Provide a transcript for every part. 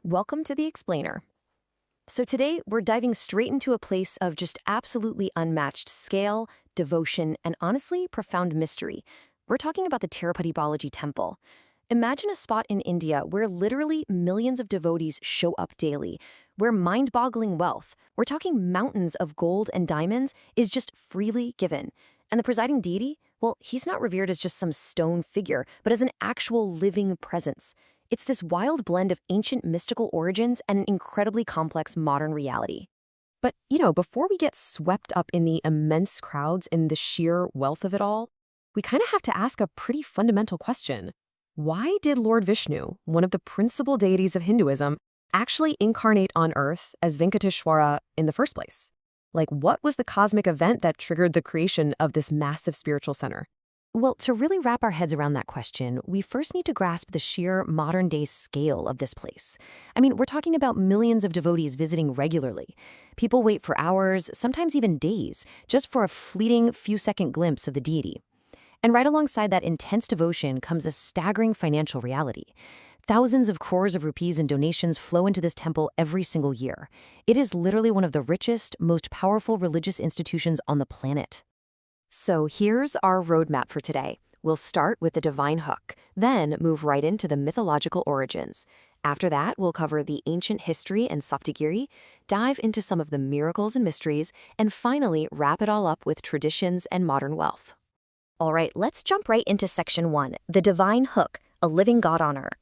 Welcome to The Explainer. So today, we're diving straight into a place of just absolutely unmatched scale, devotion, and honestly, profound mystery. We're talking about the Tirupati Balaji Temple. Imagine a spot in India where literally millions of devotees show up daily, where mind-boggling wealth, we're talking mountains of gold and diamonds, is just freely given. And the presiding deity, well, he's not revered as just some stone figure, but as an actual living presence. It's this wild blend of ancient mystical origins and an incredibly complex modern reality. But, before we get swept up in the immense crowds and the sheer wealth of it all, we kind of have to ask a pretty fundamental question. Why did Lord Vishnu, one of the principal deities of Hinduism, actually incarnate on Earth as Venkateswara in the first place? Like, what was the cosmic event that triggered the creation of this massive spiritual center? Well, to really wrap our heads around that question, we first need to grasp the sheer modern-day scale of this place. I mean, we're talking about millions of devotees visiting regularly. People wait for hours, sometimes even days, just for a fleeting few-second glimpse of the deity. And right alongside that intense devotion comes a staggering financial reality. Thousands of crores of rupees in donations flow into this temple every single year. It is literally one of the richest, most powerful religious institutions on the planet. So here's our roadmap for today. We'll start with the divine hook, then move right into the mythological origins. After that, we'll cover the ancient history and Saptagiri, dive into some of the miracles and mysteries, and finally wrap it all up with traditions and modern wealth. All right, let's jump right into section 1, the divine hook, a living god on earth.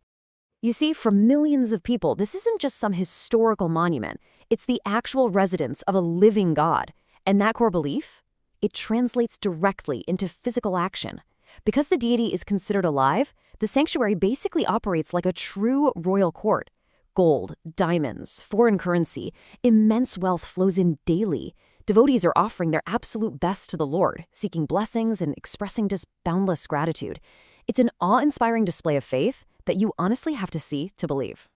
You see, for millions of people, this isn't just some historical monument. It's the actual residence of a living god. And that core belief? It translates directly into physical action. Because the deity is considered alive, the sanctuary basically operates like a true royal court. Gold, diamonds, foreign currency, immense wealth flows in daily. Devotees are offering their absolute best to the Lord, seeking blessings and expressing just boundless gratitude. It's an awe-inspiring display of faith that you honestly have to see to believe.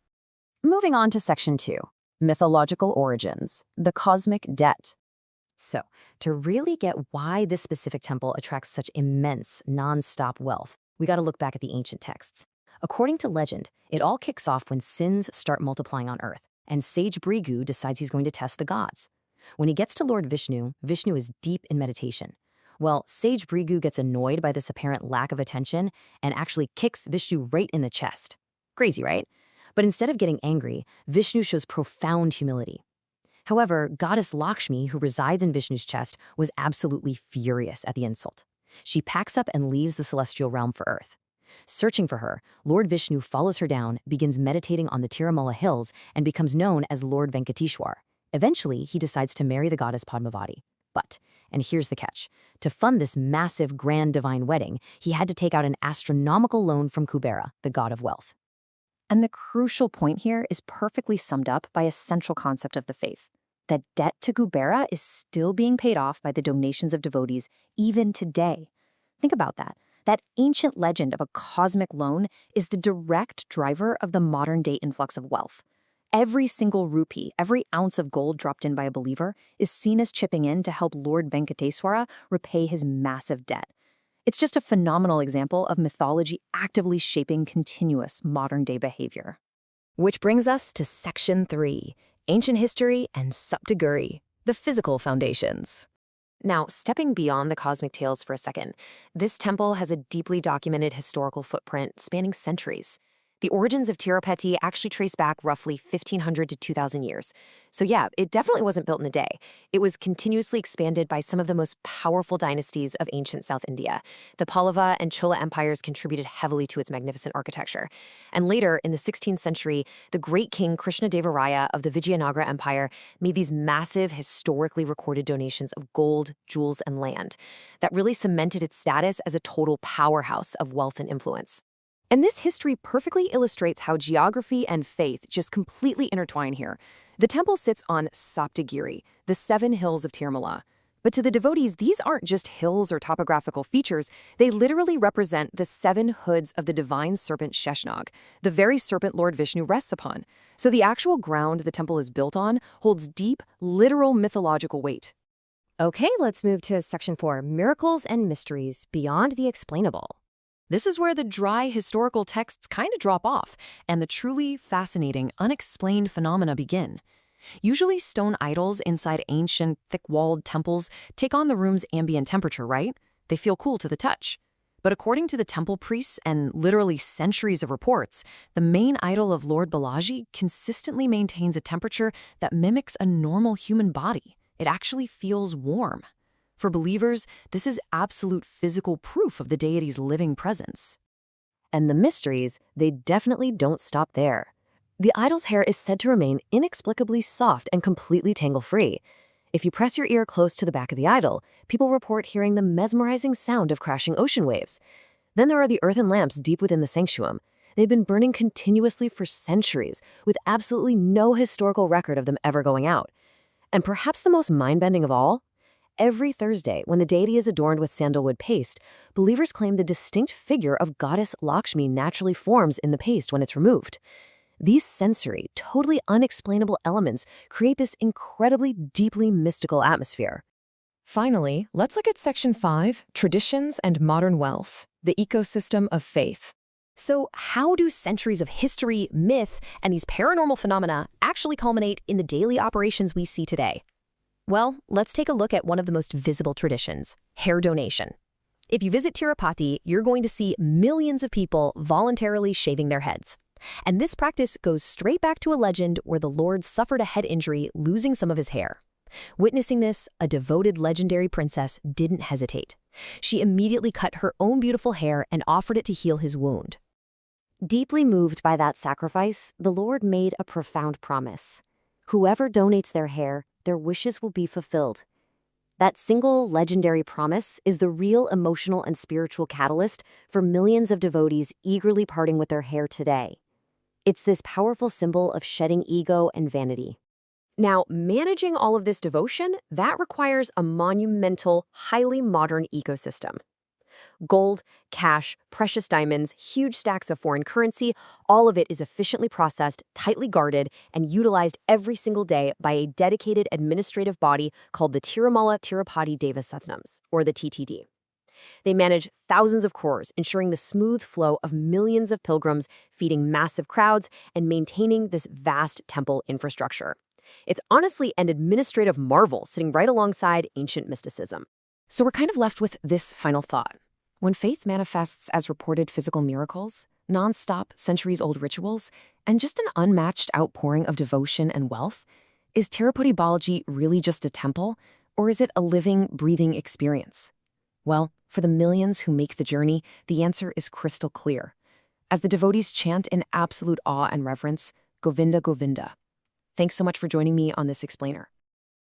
Moving on to section 2, mythological origins, the cosmic debt. So, to really get why this specific temple attracts such immense, non-stop wealth, we got to look back at the ancient texts. According to legend, it all kicks off when sins start multiplying on Earth, and sage Brigu decides he's going to test the gods. When he gets to Lord Vishnu, Vishnu is deep in meditation. Well, sage Brigu gets annoyed by this apparent lack of attention and actually kicks Vishnu right in the chest. Crazy, right? But instead of getting angry, Vishnu shows profound humility. However, goddess Lakshmi, who resides in Vishnu's chest, was absolutely furious at the insult. She packs up and leaves the celestial realm for Earth. Searching for her, Lord Vishnu follows her down, begins meditating on the Tirumala hills, and becomes known as Lord Venkateswara. Eventually, he decides to marry the goddess Padmavati. But, and here's the catch, to fund this massive, grand divine wedding, he had to take out an astronomical loan from Kubera, the god of wealth. And the crucial point here is perfectly summed up by a central concept of the faith. That debt to Kubera is still being paid off by the donations of devotees even today. Think about that. That ancient legend of a cosmic loan is the direct driver of the modern-day influx of wealth. Every single rupee, every ounce of gold dropped in by a believer is seen as chipping in to help Lord Venkateswara repay his massive debt. It's just a phenomenal example of mythology actively shaping continuous modern-day behavior. Which brings us to section 3, ancient history and Saptagiri, the physical foundations. Now, stepping beyond the cosmic tales for a second, this temple has a deeply documented historical footprint spanning centuries. The origins of Tirupati actually trace back roughly 1,500 to 2,000 years. So yeah, it definitely wasn't built in a day. It was continuously expanded by some of the most powerful dynasties of ancient South India. The Pallava and Chola empires contributed heavily to its magnificent architecture. And later, in the 16th century, the great king Krishnadevaraya of the Vijayanagara Empire made these massive, historically recorded donations of gold, jewels, and land that really cemented its status as a total powerhouse of wealth and influence. And this history perfectly illustrates how geography and faith just completely intertwine here. The temple sits on Saptagiri, the 7 hills of Tirumala. But to the devotees, these aren't just hills or topographical features. They literally represent the 7 hoods of the divine serpent Sheshnag, the very serpent Lord Vishnu rests upon. So the actual ground the temple is built on holds deep, literal mythological weight. Okay, let's move to section 4, miracles and mysteries beyond the explainable. This is where the dry historical texts kind of drop off, and the truly fascinating, unexplained phenomena begin. Usually stone idols inside ancient, thick-walled temples take on the room's ambient temperature, right? They feel cool to the touch. But according to the temple priests and literally centuries of reports, the main idol of Lord Balaji consistently maintains a temperature that mimics a normal human body. It actually feels warm. For believers, this is absolute physical proof of the deity's living presence. And the mysteries, they definitely don't stop there. The idol's hair is said to remain inexplicably soft and completely tangle-free. If you press your ear close to the back of the idol, people report hearing the mesmerizing sound of crashing ocean waves. Then there are the earthen lamps deep within the sanctuary. They've been burning continuously for centuries, with absolutely no historical record of them ever going out. And perhaps the most mind-bending of all? Every Thursday, when the deity is adorned with sandalwood paste, believers claim the distinct figure of goddess Lakshmi naturally forms in the paste when it's removed. These sensory, totally unexplainable elements create this incredibly deeply mystical atmosphere. Finally, let's look at Section 5, Traditions and Modern Wealth, the ecosystem of faith. So how do centuries of history, myth, and these paranormal phenomena actually culminate in the daily operations we see today? Well, let's take a look at one of the most visible traditions, hair donation. If you visit Tirupati, you're going to see millions of people voluntarily shaving their heads. And this practice goes straight back to a legend where the Lord suffered a head injury, losing some of his hair. Witnessing this, a devoted legendary princess didn't hesitate. She immediately cut her own beautiful hair and offered it to heal his wound. Deeply moved by that sacrifice, the Lord made a profound promise. Whoever donates their hair, their wishes will be fulfilled. That single legendary promise is the real emotional and spiritual catalyst for millions of devotees eagerly parting with their hair today. It's this powerful symbol of shedding ego and vanity. Now, managing all of this devotion, that requires a monumental, highly modern ecosystem. Gold, cash, precious diamonds, huge stacks of foreign currency, all of it is efficiently processed, tightly guarded, and utilized every single day by a dedicated administrative body called the Tirumala Tirupati Devasatnams, or the TTD. They manage thousands of crores, ensuring the smooth flow of millions of pilgrims, feeding massive crowds, and maintaining this vast temple infrastructure. It's honestly an administrative marvel sitting right alongside ancient mysticism. So we're kind of left with this final thought. When faith manifests as reported physical miracles, non-stop, centuries-old rituals, and just an unmatched outpouring of devotion and wealth, is Tirupati Balaji really just a temple, or is it a living, breathing experience? Well, for the millions who make the journey, the answer is crystal clear. As the devotees chant in absolute awe and reverence, Govinda, Govinda. Thanks so much for joining me on this explainer.